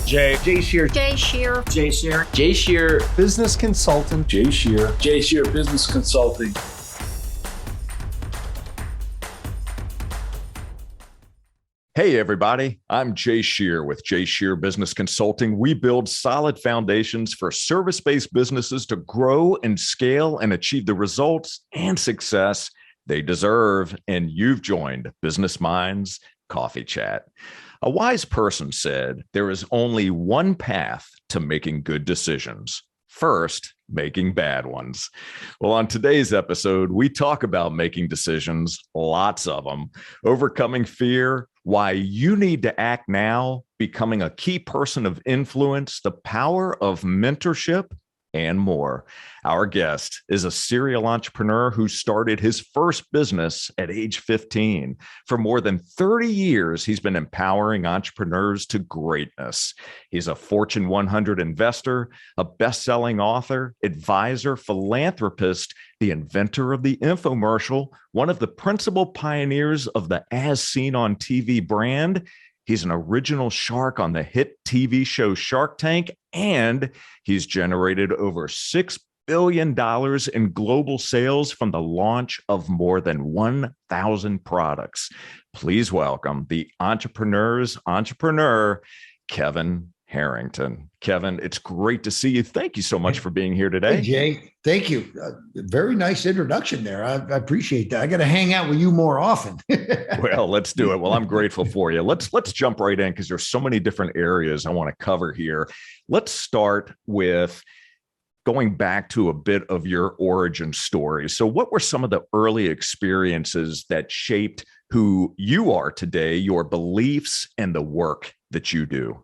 Jay Shear. Jay Shear. Jay Shear. Jay Shear, business consultant. Jay Shear. Jay Shear Business Consulting. Hey, everybody. I'm Jay Shear with Jay Shear Business Consulting. We build solid foundations for service-based businesses to grow and scale and achieve the results and success they deserve. And you've joined Business Minds Coffee Chat. A wise person said, there is only one path to making good decisions. First, making bad ones. Well, on today's episode, we talk about making decisions, lots of them, overcoming fear, why you need to act now, becoming a key person of influence, the power of mentorship, and more. Our guest is a serial entrepreneur who started his first business at age 15. For more than 30 years, he's been empowering entrepreneurs to greatness. He's a Fortune 100 investor, a best-selling author, advisor, philanthropist, the inventor of the Infomercial, one of the principal pioneers of the As Seen on TV brand. He's an original shark on the hit TV show Shark Tank, and he's generated over $6 billion in global sales from the launch of more than 1,000 products. Please welcome the entrepreneur's entrepreneur, Kevin Harrington. Kevin, it's great to see you. Thank you so much for being here today. Hey, Jay. Thank you. Very nice introduction there. I appreciate that. I got to hang out with you more often. Well, let's do it. Well, I'm grateful for you. Let's jump right in because there's so many different areas I want to cover here. Let's start with going back to a bit of your origin story. So what were some of the early experiences that shaped who you are today, your beliefs, and the work that you do?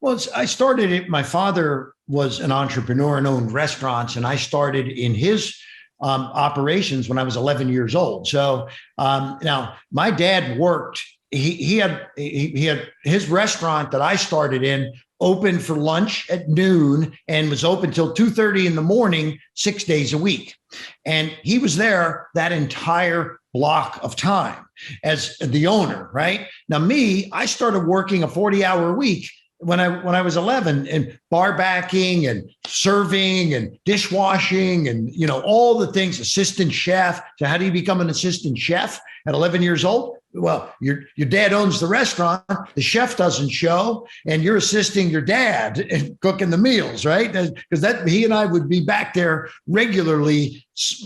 Well, I started it. My father was an entrepreneur and owned restaurants, and I started in his operations when I was 11 years old. So now my dad worked. He had his restaurant that I started in opened for lunch at noon and was open till 2:30 in the morning, 6 days a week. And he was there that entire block of time as the owner, right? Now I started working a 40-hour week when I was 11, and bar backing and serving and dishwashing and, all the things, assistant chef. So how do you become an assistant chef at 11 years old? Well, your dad owns the restaurant, the chef doesn't show, and you're assisting your dad in cooking the meals, right? Because he and I would be back there regularly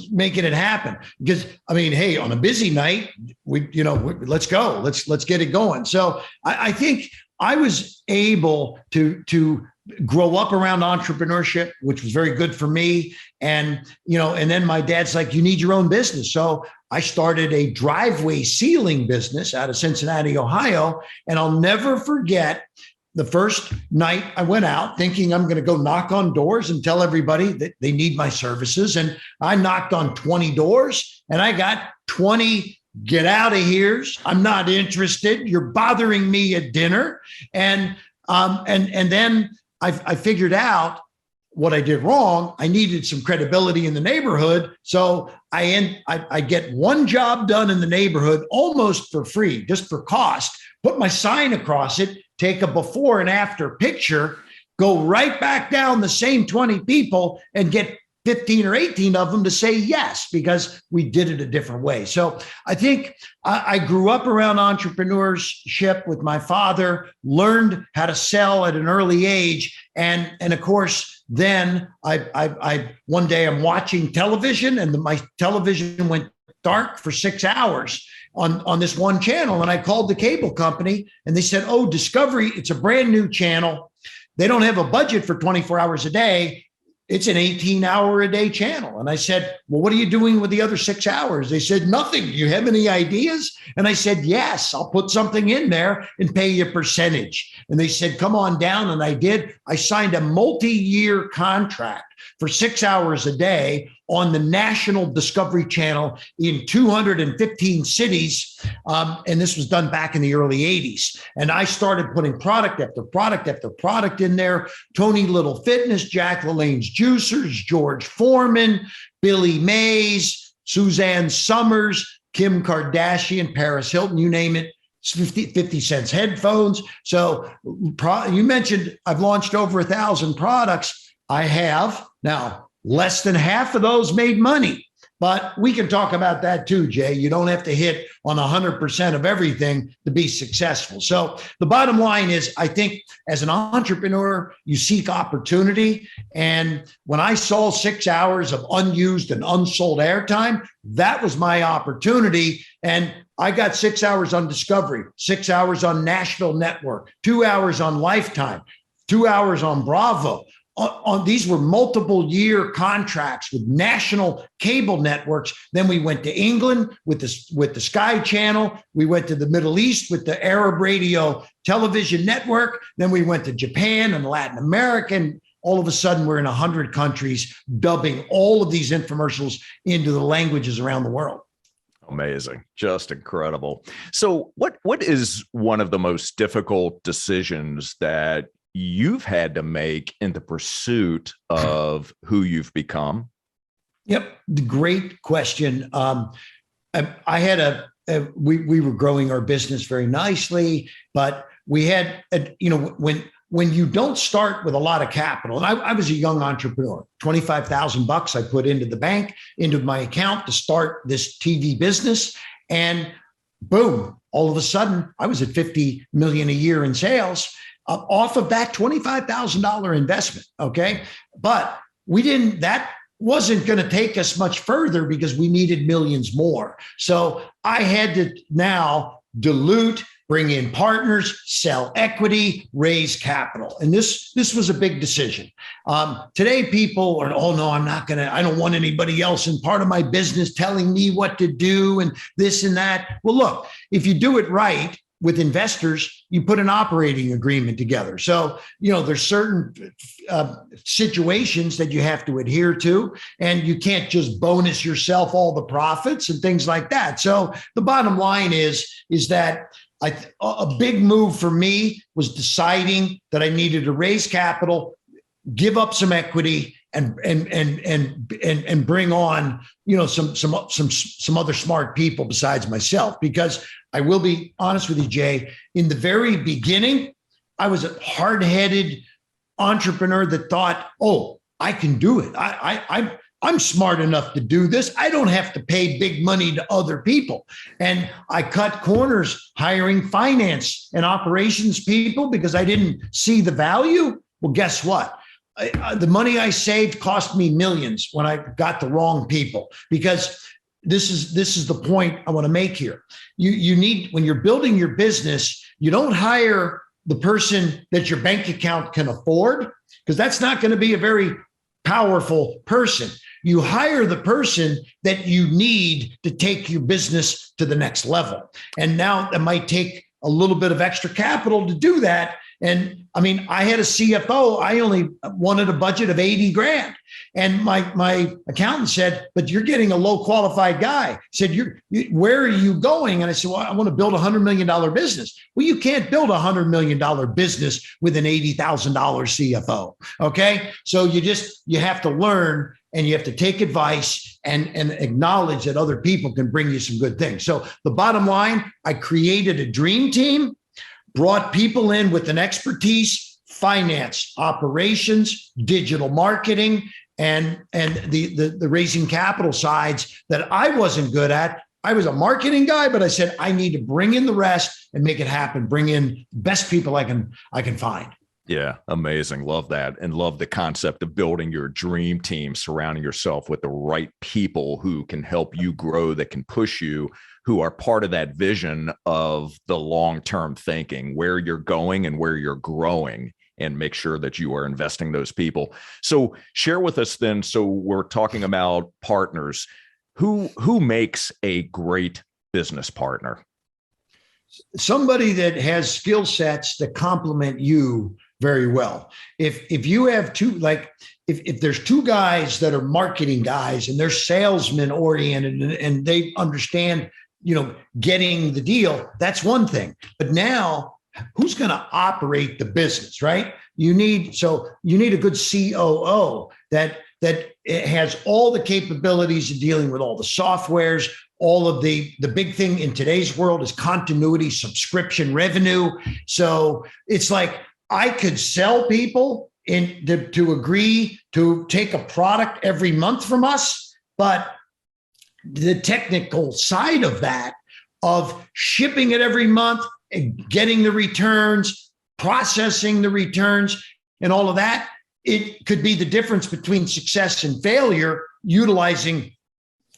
making it happen. Because hey, on a busy night, let's go, let's get it going. So I think I was able to grow up around entrepreneurship, which was very good for me. And then my dad's like, you need your own business. So I started a driveway sealing business out of Cincinnati, Ohio. And I'll never forget the first night I went out thinking I'm going to go knock on doors and tell everybody that they need my services. And I knocked on 20 doors and I got 20 get out of here. I'm not interested. You're bothering me at dinner. And then I figured out what I did wrong. I needed some credibility in the neighborhood. So I get one job done in the neighborhood almost for free, just for cost, put my sign across it, take a before and after picture, go right back down the same 20 people and get 15 or 18 of them to say yes, because we did it a different way. So I think I grew up around entrepreneurship with my father, learned how to sell at an early age. And of course, then I one day I'm watching television and my television went dark for 6 hours on this one channel. And I called the cable company and they said, oh, Discovery, it's a brand new channel. They don't have a budget for 24 hours a day. It's an 18-hour-a-day channel. And I said, well, what are you doing with the other 6 hours? They said, nothing. Do you have any ideas? And I said, yes, I'll put something in there and pay you a percentage. And they said, come on down. And I did. I signed a multi-year contract for 6 hours a day on the national Discovery Channel in 215 cities. And this was done back in the early 80s. And I started putting product after product after product in there. Tony Little Fitness, Jack LaLanne's Juicers, George Foreman, Billy Mays, Suzanne Summers, Kim Kardashian, Paris Hilton, you name it. 50 cents headphones. So you mentioned I've launched over 1,000 products. I have. Now, less than half of those made money. But we can talk about that too, Jay. You don't have to hit on 100% of everything to be successful. So the bottom line is, I think as an entrepreneur, you seek opportunity. And when I saw 6 hours of unused and unsold airtime, that was my opportunity. And I got 6 hours on Discovery, 6 hours on Nashville Network, 2 hours on Lifetime, 2 hours on Bravo. These were multiple year contracts with national cable networks. Then we went to England with the Sky Channel. We went to the Middle East with the Arab Radio Television Network. Then we went to Japan and Latin America. And all of a sudden, we're in 100 countries dubbing all of these infomercials into the languages around the world. Amazing. Just incredible. So what is one of the most difficult decisions that you've had to make in the pursuit of who you've become? Yep. Great question. I had we were growing our business very nicely, but we had, when you don't start with a lot of capital, and I was a young entrepreneur, $25,000 I put into the bank, into my account to start this TV business. And boom, all of a sudden I was at 50 million a year in sales. Off of that $25,000 investment. Okay. But that wasn't going to take us much further because we needed millions more. So I had to now dilute, bring in partners, sell equity, raise capital. And this was a big decision. Today, people are, oh no, I don't want anybody else in part of my business telling me what to do and this and that. Well, look, if you do it right, with investors, you put an operating agreement together. So, there's certain situations that you have to adhere to, and you can't just bonus yourself all the profits and things like that. So the bottom line is that a big move for me was deciding that I needed to raise capital, give up some equity, and bring on, some other smart people besides myself. Because I will be honest with you, Jay, in the very beginning, I was a hard-headed entrepreneur that thought, oh, I can do it. I'm smart enough to do this. I don't have to pay big money to other people. And I cut corners hiring finance and operations people because I didn't see the value. Well, guess what? The money I saved cost me millions when I got the wrong people, because this is the point I want to make here. You need, when you're building your business, you don't hire the person that your bank account can afford, because that's not going to be a very powerful person. You hire the person that you need to take your business to the next level. And now that might take a little bit of extra capital to do that. And I mean, I had a CFO. I only wanted a budget of 80 grand. And my accountant said, but you're getting a low qualified guy. He said, where are you going? And I said, well, I want to build $100 million business. Well, you can't build a $100 million business with an $80,000 CFO. Okay. So you have to learn, and you have to take advice and acknowledge that other people can bring you some good things. So the bottom line, I created a dream team, brought people in with an expertise, finance, operations, digital marketing, and the raising capital sides that I wasn't good at. I was a marketing guy, but I said, I need to bring in the rest and make it happen. Bring in the best people I can find. Yeah, amazing. Love that. And love the concept of building your dream team, surrounding yourself with the right people who can help you grow, that can push you, who are part of that vision of the long-term thinking, where you're going and where you're growing, and make sure that you are investing those people. So share with us then, so we're talking about partners. Who makes a great business partner? Somebody that has skill sets that complement you very well. If you have if there's two guys that are marketing guys and they're salesman oriented and they understand, getting the deal, that's one thing. But now, who's going to operate the business, right? You need a good COO that has all the capabilities of dealing with all the softwares, all of the big thing in today's world is continuity, subscription revenue. So it's like I could sell people to agree to take a product every month from us, but the technical side of that, of shipping it every month, getting the returns, processing the returns, and all of that, it could be the difference between success and failure, utilizing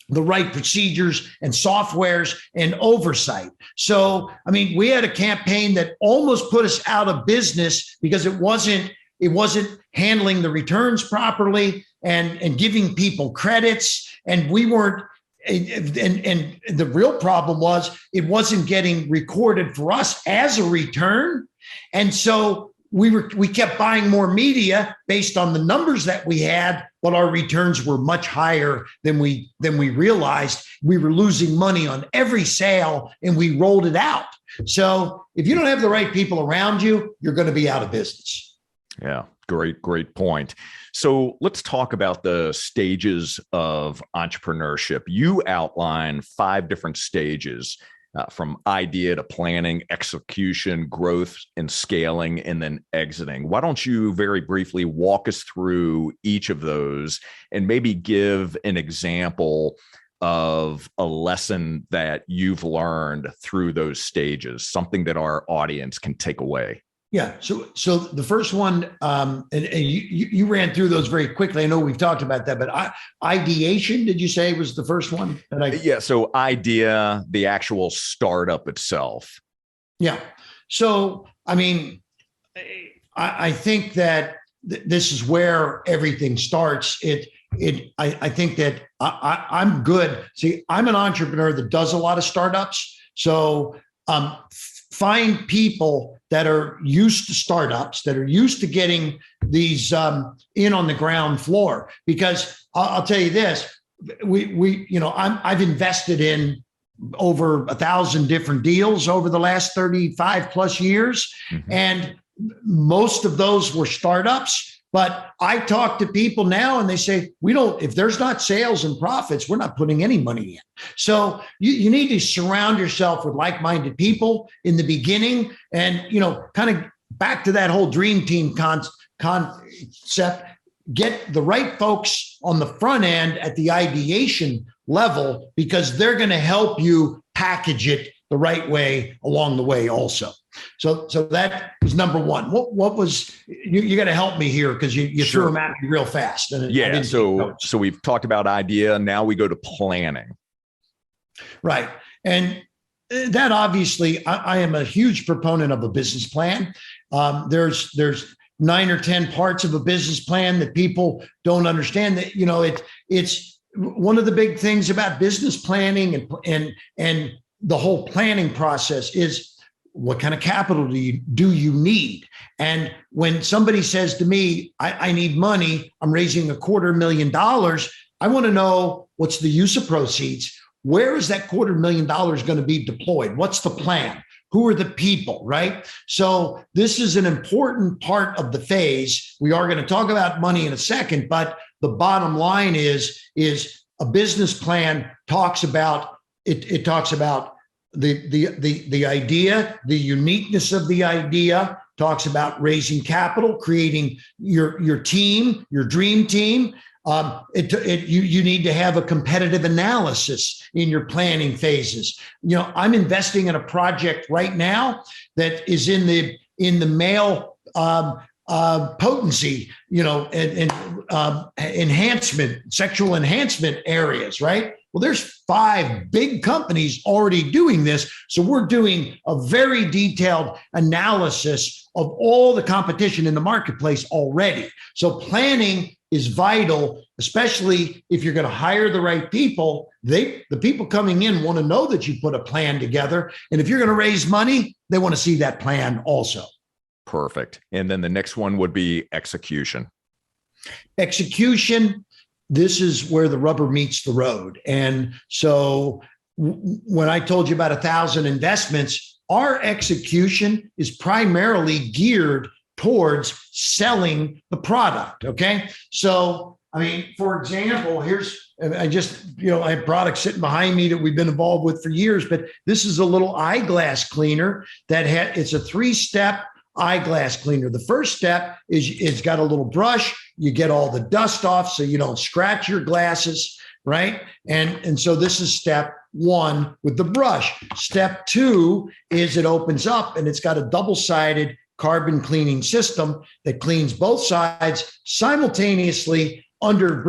the right procedures and softwares and oversight. So, I mean, we had a campaign that almost put us out of business because it wasn't handling the returns properly and giving people credits. And we weren't, and the real problem was it wasn't getting recorded for us as a return. And so we kept buying more media based on the numbers that we had, but our returns were much higher than we realized. We were losing money on every sale, and we rolled it out. So if you don't have the right people around you, you're going to be out of business. Yeah, great point. So let's talk about the stages of entrepreneurship. You outline 5 different stages. From idea to planning, execution, growth, and scaling, and then exiting. Why don't you very briefly walk us through each of those and maybe give an example of a lesson that you've learned through those stages, something that our audience can take away? Yeah. So the first one, and you ran through those very quickly. I know we've talked about that, but ideation, did you say was the first one? Yeah. So idea, the actual startup itself. Yeah. So, I mean, I think that this is where everything starts. I think that I'm good. See, I'm an entrepreneur that does a lot of startups. So, find people that are used to startups, that are used to getting these in on the ground floor. Because I'll tell you this, I've invested in over 1,000 different deals over the last 35 plus years. Mm-hmm. And most of those were startups. But I talk to people now and they say, if there's not sales and profits, we're not putting any money in. So you need to surround yourself with like-minded people in the beginning and, kind of back to that whole dream team concept, get the right folks on the front end at the ideation level, because they're going to help you package it the right way along the way also. So that is number one. What was, you got to help me here because you Sure. threw them at me real fast. And yeah. So we've talked about idea. Now we go to planning. Right. And that obviously, I am a huge proponent of a business plan. There's 9 or 10 parts of a business plan that people don't understand. That, it's one of the big things about business planning and the whole planning process is, what kind of capital do you need? And when somebody says to me, I need money, I'm raising $250,000, I want to know what's the use of proceeds. Where is that $250,000 going to be deployed? What's the plan? Who are the people, right? So this is an important part of the phase. We are going to talk about money in a second, but the bottom line is a business plan talks about it talks about the idea, the uniqueness of the idea, talks about raising capital, creating your team, your dream team. You need to have a competitive analysis in your planning phases. I'm investing in a project right now that is in the male potency, and enhancement, sexual enhancement areas, right? Well, there's 5 big companies already doing this. So we're doing a very detailed analysis of all the competition in the marketplace already. So planning is vital, especially if you're going to hire the right people. The people coming in want to know that you put a plan together. And if you're going to raise money, they want to see that plan also. Perfect. And then the next one would be execution. Execution. This is where the rubber meets the road. And so when I told you about 1,000 investments, our execution is primarily geared towards selling the product. Okay. So I mean, for example, I have products sitting behind me that we've been involved with for years, but this is a little eyeglass cleaner it's a 3-step eyeglass cleaner. The first step is it's got a little brush. You get all the dust off so you don't scratch your glasses, right? And so this is step 1 with the brush. Step 2 is it opens up and it's got a double-sided carbon cleaning system that cleans both sides simultaneously under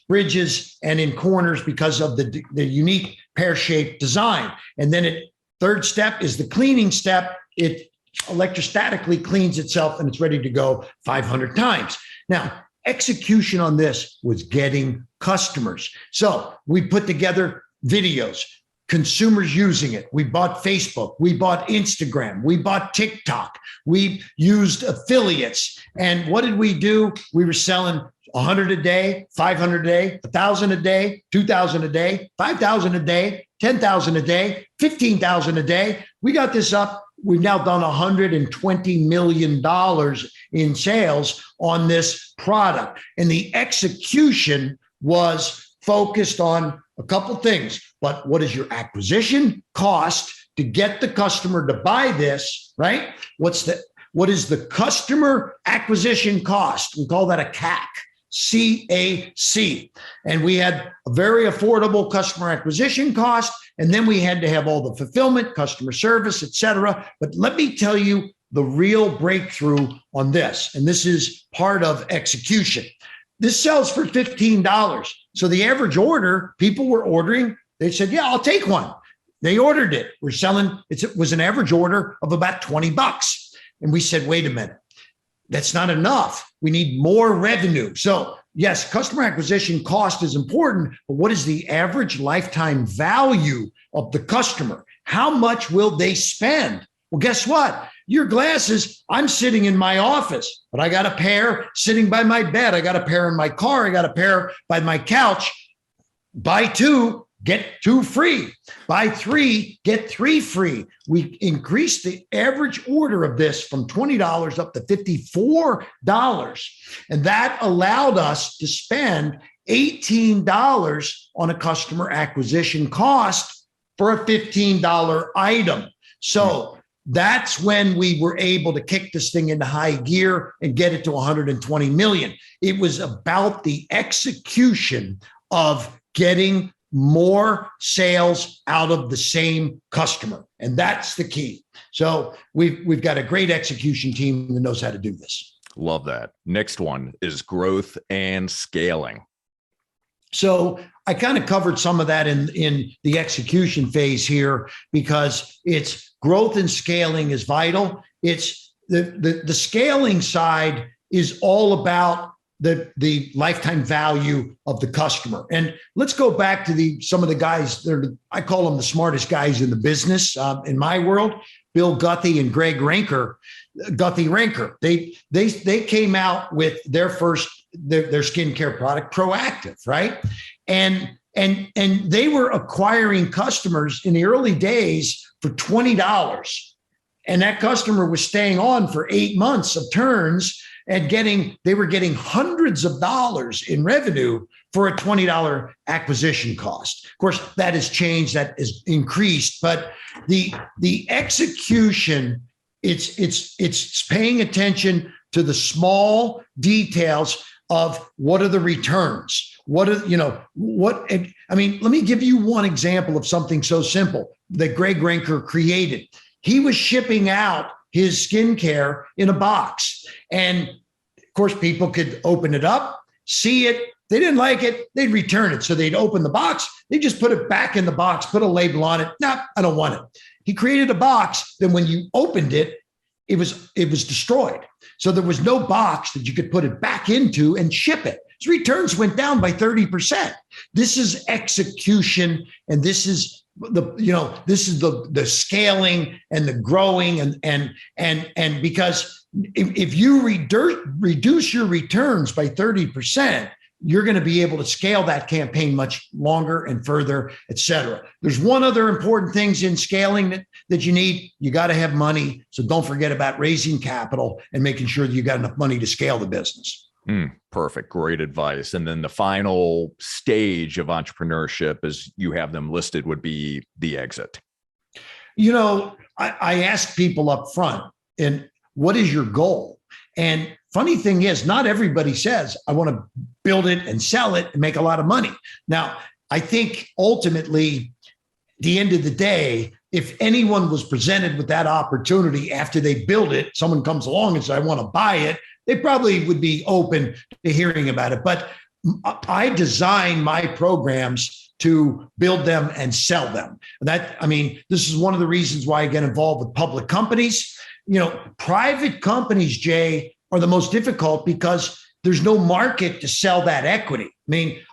bridges and in corners because of the unique pear-shaped design. And then third step is the cleaning step. It electrostatically cleans itself and it's ready to go 500 times. Now, execution on this was getting customers. So we put together videos, consumers using it. We bought Facebook, we bought Instagram, we bought TikTok, we used affiliates. And what did we do? We were selling 100 a day, 500 a day, 1,000 a day, 2,000 a day, 5,000 a day, 10,000 a day, 15,000 a day. We got this up. We've now done $120 million in sales on this product. And the execution was focused on a couple things. But what is your acquisition cost to get the customer to buy this, right? What is the customer acquisition cost? We call that a CAC. CAC. And we had a very affordable customer acquisition cost. And then we had to have all the fulfillment, customer service, et cetera. But let me tell you the real breakthrough on this. And this is part of execution. This sells for $15. So the average order, people were ordering. They said, yeah, I'll take one. They ordered it. We're selling. It was an average order of about $20. And we said, wait a minute. That's not enough. We need more revenue. So yes, customer acquisition cost is important, but what is the average lifetime value of the customer? How much will they spend? Well, guess what? Your glasses, I'm sitting in my office, but I got a pair sitting by my bed. I got a pair in my car. I got a pair by my couch. Buy 2, get 2 free. Buy 3, get 3 free. We increased the average order of this from $20 up to $54. And that allowed us to spend $18 on a customer acquisition cost for a $15 item. So that's when we were able to kick this thing into high gear and get it to 120 million. It was about the execution of getting more sales out of the same customer. And that's the key. So we've got a great execution team that knows how to do this. Love that. Next one is growth and scaling. So I kind of covered some of that in the execution phase here because it's growth and scaling is vital. It's the scaling side is all about the lifetime value of the customer. And let's go back to some of the guys I call them the smartest guys in the business in my world, Bill Guthrie and Greg Ranker. They came out with their first their skincare product, Proactive, right? And they were acquiring customers in the early days for $20. And that customer was staying on for 8 months of turns and they were getting hundreds of dollars in revenue for a $20 acquisition cost. Of course, that has changed, that has increased, but the execution, it's paying attention to the small details of what are the returns? Let me give you one example of something so simple that Greg Ranker created. He was shipping out his skincare in a box. And of course, people could open it up, see it. They didn't like it, they'd return it. So they'd open the box, they just put it back in the box, put a label on it. No, I don't want it. He created a box. Then when you opened it, it was destroyed. So there was no box that you could put it back into and ship it. His returns went down by 30%. This is execution, and this is the scaling and the growing and because if you reduce your returns by 30%, you're going to be able to scale that campaign much longer and further, et cetera. There's one other important things in scaling that you need. You got to have money. So don't forget about raising capital and making sure that you got enough money to scale the business. Perfect. Great advice. And then the final stage of entrepreneurship, as you have them listed, would be the exit. I ask people up front, and what is your goal? And funny thing is, not everybody says, I want to build it and sell it and make a lot of money. Now, I think ultimately, at the end of the day, if anyone was presented with that opportunity after they build it, someone comes along and says, I want to buy it, they probably would be open to hearing about it. But I design my programs to build them and sell them. This is one of the reasons why I get involved with public companies. Private companies, Jay, are the most difficult because there's no market to sell that equity.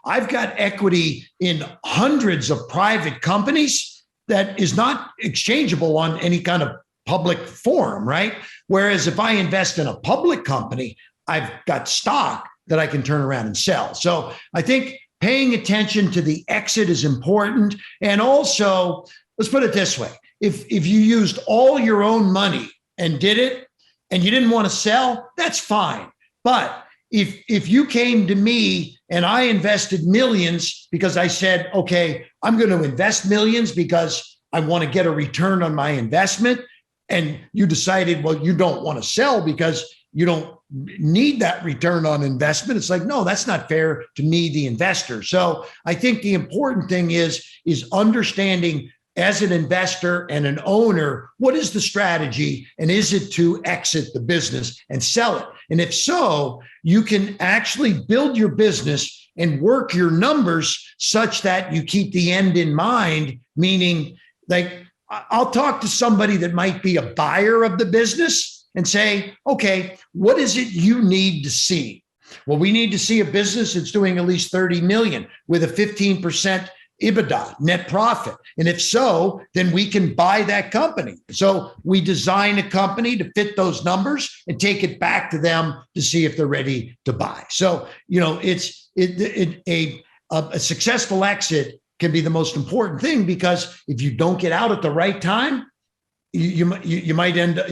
I've got equity in hundreds of private companies that is not exchangeable on any kind of public forum, right? Whereas if I invest in a public company, I've got stock that I can turn around and sell. So I think paying attention to the exit is important. And also, let's put it this way. If you used all your own money and did it and you didn't want to sell, that's fine. But if you came to me and I invested millions because I said, okay, I'm going to invest millions because I want to get a return on my investment, and you decided, well, you don't want to sell because you don't need that return on investment. It's like, no, that's not fair to me, the investor. So I think the important thing is understanding as an investor and an owner, what is the strategy, and is it to exit the business and sell it? And if so, you can actually build your business and work your numbers such that you keep the end in mind, meaning like I'll talk to somebody that might be a buyer of the business and say, okay, what is it you need to see? Well, we need to see a business that's doing at least 30 million with a 15% EBITDA, net profit. And if so, then we can buy that company. So we design a company to fit those numbers and take it back to them to see if they're ready to buy. So, a successful exit can be the most important thing, because if you don't get out at the right time, you might end up,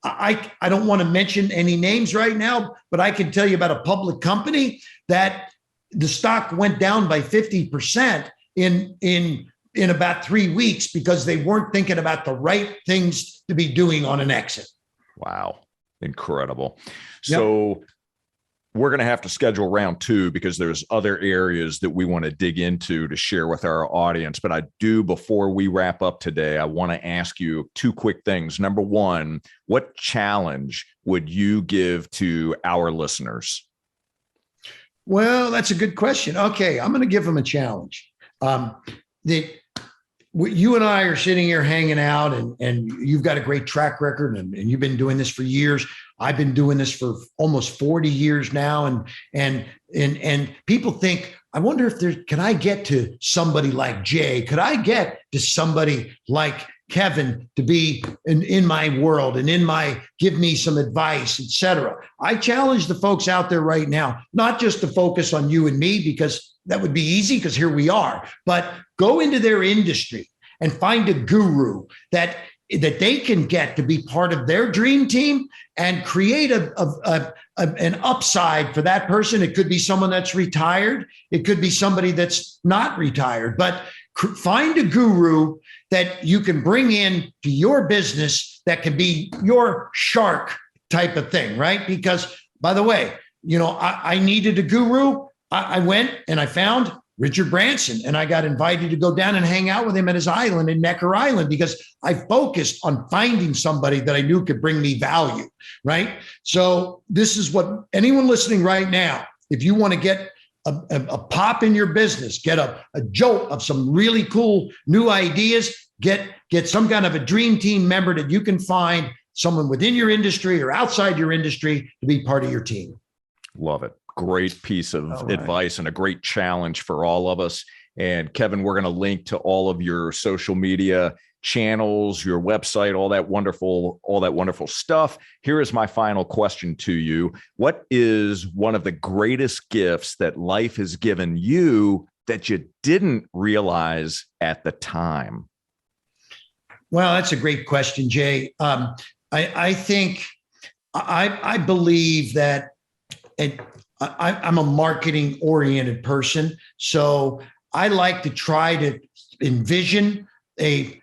I don't want to mention any names right now, but I can tell you about a public company that the stock went down by 50% in about 3 weeks because they weren't thinking about the right things to be doing on an exit. Wow. Incredible. So we're going to have to schedule round 2 because there's other areas that we want to dig into to share with our audience. But before we wrap up today, I want to ask you 2 quick things. Number 1, what challenge would you give to our listeners? Well, that's a good question. Okay, I'm going to give them a challenge. You and I are sitting here hanging out, and you've got a great track record, and you've been doing this for years. I've been doing this for almost 40 years now, and people think, I wonder if can I get to somebody like Jay? Could I get to somebody like Kevin to be in my world and give me some advice, et cetera? I challenge the folks out there right now, not just to focus on you and me, because that would be easy because here we are, but go into their industry and find a guru that they can get to be part of their dream team and create an upside for that person. It could be someone that's retired. It could be somebody that's not retired, but find a guru that you can bring in to your business that can be your shark type of thing, right? Because, by the way, I needed a guru. I went and I found Richard Branson, and I got invited to go down and hang out with him at his island in Necker Island because I focused on finding somebody that I knew could bring me value, right? So this is what anyone listening right now, if you want to get a pop in your business, get a jolt of some really cool new ideas, get some kind of a dream team member that you can find, someone within your industry or outside your industry, to be part of your team. Love it. Great piece of advice and a great challenge for all of us. And Kevin, we're going to link to all of your social media channels, your website, all that wonderful stuff. Here is my final question to you. What is one of the greatest gifts that life has given you that you didn't realize at the time? Well, that's a great question, Jay. I think I believe that I'm a marketing oriented person. So I like to try to envision the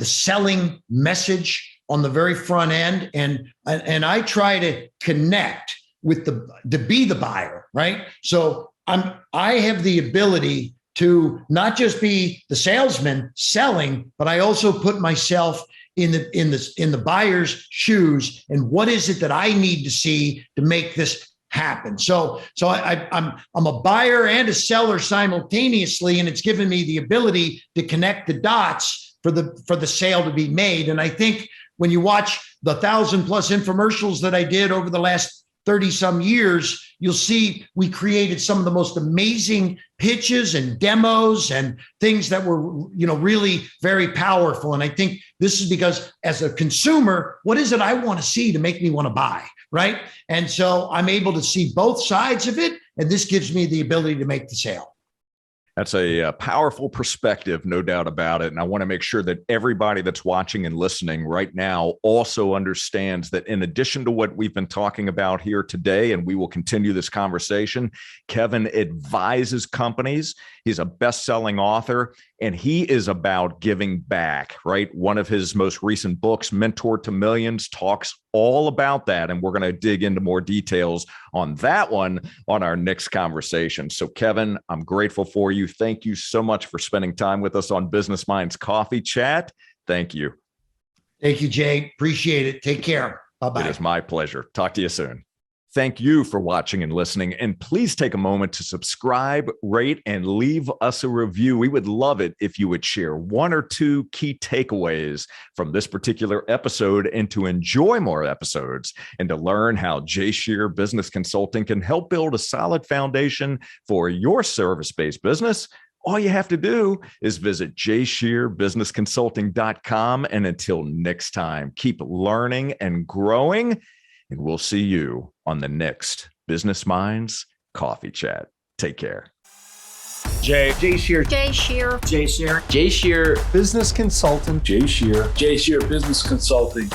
selling message on the very front end. And I try to connect with to be the buyer, right? So I have the ability to not just be the salesman selling, but I also put myself in the buyer's shoes. And what is it that I need to see to make this happen? So I'm a buyer and a seller simultaneously, and it's given me the ability to connect the dots for the sale to be made. And I think when you watch the 1,000+ infomercials that I did over the last 30 some years, you'll see we created some of the most amazing pitches and demos and things that were, really very powerful. And I think this is because as a consumer, what is it I want to see to make me want to buy, right? And so I'm able to see both sides of it. And this gives me the ability to make the sale. That's a powerful perspective, no doubt about it. And I want to make sure that everybody that's watching and listening right now also understands that in addition to what we've been talking about here today, and we will continue this conversation, Kevin advises companies. He's a best-selling author, and he is about giving back, right? One of his most recent books, Mentor to Millions, talks all about that. And we're going to dig into more details on that one on our next conversation. So Kevin, I'm grateful for you. Thank you so much for spending time with us on Business Minds Coffee Chat. Thank you. Thank you, Jay. Appreciate it. Take care. Bye-bye. It is my pleasure. Talk to you soon. Thank you for watching and listening. And please take a moment to subscribe, rate, and leave us a review. We would love it if you would share one or two key takeaways from this particular episode, and to enjoy more episodes and to learn how Jay Shear Business Consulting can help build a solid foundation for your service-based business. All you have to do is visit jshearbusinessconsulting.com. And until next time, keep learning and growing. And we'll see you on the next Business Minds Coffee Chat. Take care. Jay Shear. Jay Shear. Jay Shear. Jay Shear. Business Consultant. Jay Shear Business Consulting.